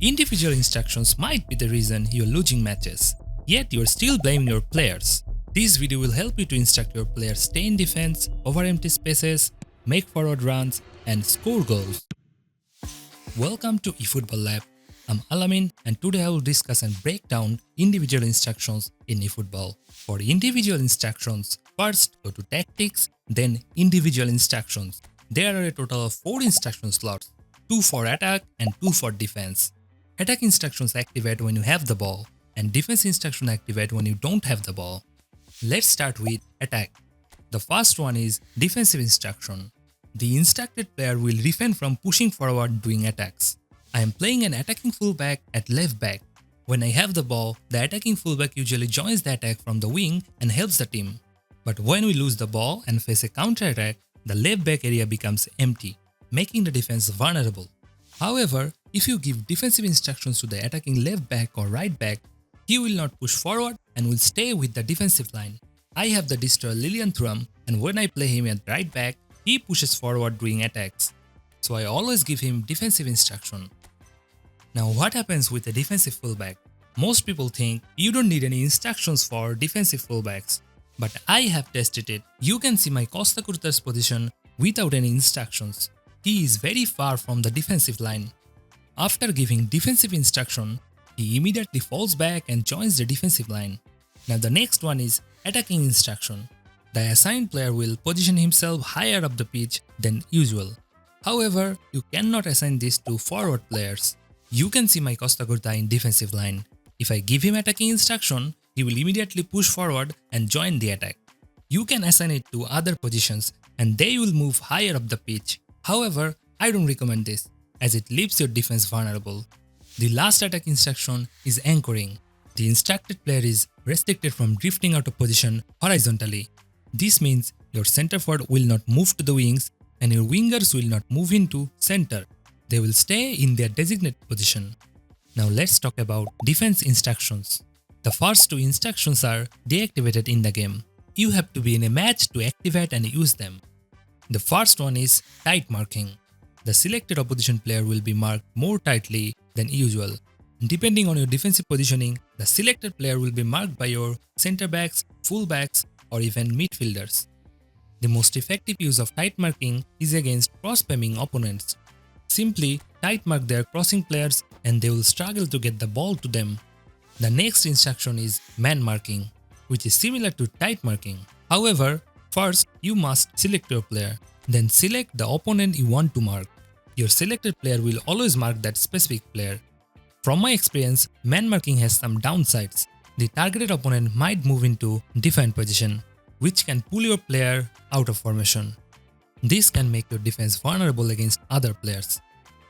Individual instructions might be the reason you're losing matches, yet you're still blaming your players. This video will help you to instruct your players stay in defense, over empty spaces, make forward runs, and score goals. Welcome to eFootball Lab. I'm Alamin, and today I will discuss and break down individual instructions in eFootball. For individual instructions, first go to tactics, then individual instructions. There are a total of 4 instruction slots, 2 for attack and 2 for defense. Attack instructions activate when you have the ball, and defense instructions activate when you don't have the ball. Let's start with attack. The first one is defensive instruction. The instructed player will refrain from pushing forward doing attacks. I am playing an attacking fullback at left back. When I have the ball, the attacking fullback usually joins the attack from the wing and helps the team. But when we lose the ball and face a counter attack, the left back area becomes empty, making the defense vulnerable. However, if you give defensive instructions to the attacking left back or right back, he will not push forward and will stay with the defensive line. I have the destroyer Lilian Thuram, and when I play him at right back, he pushes forward doing attacks. So I always give him defensive instruction. Now what happens with a defensive fullback? Most people think you don't need any instructions for defensive fullbacks. But I have tested it. You can see my Costa Curta's position without any instructions. He is very far from the defensive line. After giving defensive instruction, he immediately falls back and joins the defensive line. Now the next one is attacking instruction. The assigned player will position himself higher up the pitch than usual. However, you cannot assign this to forward players. You can see my Costa Curta in defensive line. If I give him attacking instruction, he will immediately push forward and join the attack. You can assign it to other positions and they will move higher up the pitch. However, I don't recommend this as it leaves your defense vulnerable. The last attack instruction is anchoring. The instructed player is restricted from drifting out of position horizontally. This means your center forward will not move to the wings and your wingers will not move into center. They will stay in their designated position. Now let's talk about defense instructions. The first 2 instructions are deactivated in the game. You have to be in a match to activate and use them. The first one is tight marking. The selected opposition player will be marked more tightly than usual. Depending on your defensive positioning, the selected player will be marked by your center backs, full backs, or even midfielders. The most effective use of tight marking is against cross-spamming opponents. Simply tight mark their crossing players and they will struggle to get the ball to them. The next instruction is man marking, which is similar to tight marking. However, first you must select your player, then select the opponent you want to mark. Your selected player will always mark that specific player. From my experience, man marking has some downsides. The targeted opponent might move into defend position, which can pull your player out of formation. This can make your defense vulnerable against other players.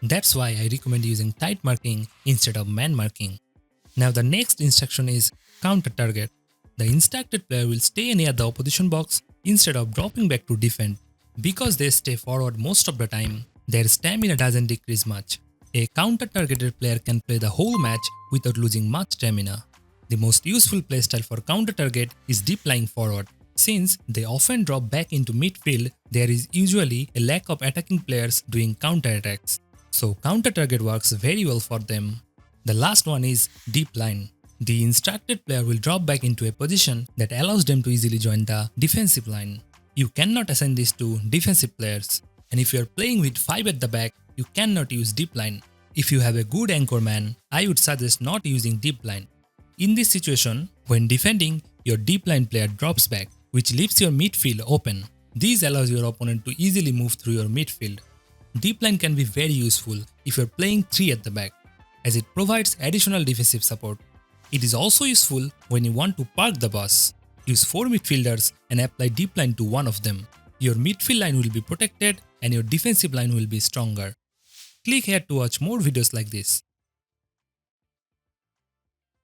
That's why I recommend using tight marking instead of man marking. Now the next instruction is counter target. The instructed player will stay near the opposition box instead of dropping back to defend. Because they stay forward most of the time, their stamina doesn't decrease much. A counter targeted player can play the whole match without losing much stamina. The most useful playstyle for counter target is deep lying forward. Since they often drop back into midfield, there is usually a lack of attacking players doing counter attacks. So counter target works very well for them. The last one is deep line. The instructed player will drop back into a position that allows them to easily join the defensive line. You cannot assign this to defensive players. And if you are playing with 5 at the back, you cannot use deep line. If you have a good anchor man, I would suggest not using deep line. In this situation, when defending, your deep line player drops back, which leaves your midfield open. This allows your opponent to easily move through your midfield. Deep line can be very useful if you are playing 3 at the back, as it provides additional defensive support. It is also useful when you want to park the bus. Use 4 midfielders and apply deep line to one of them. Your midfield line will be protected and your defensive line will be stronger. Click here to watch more videos like this.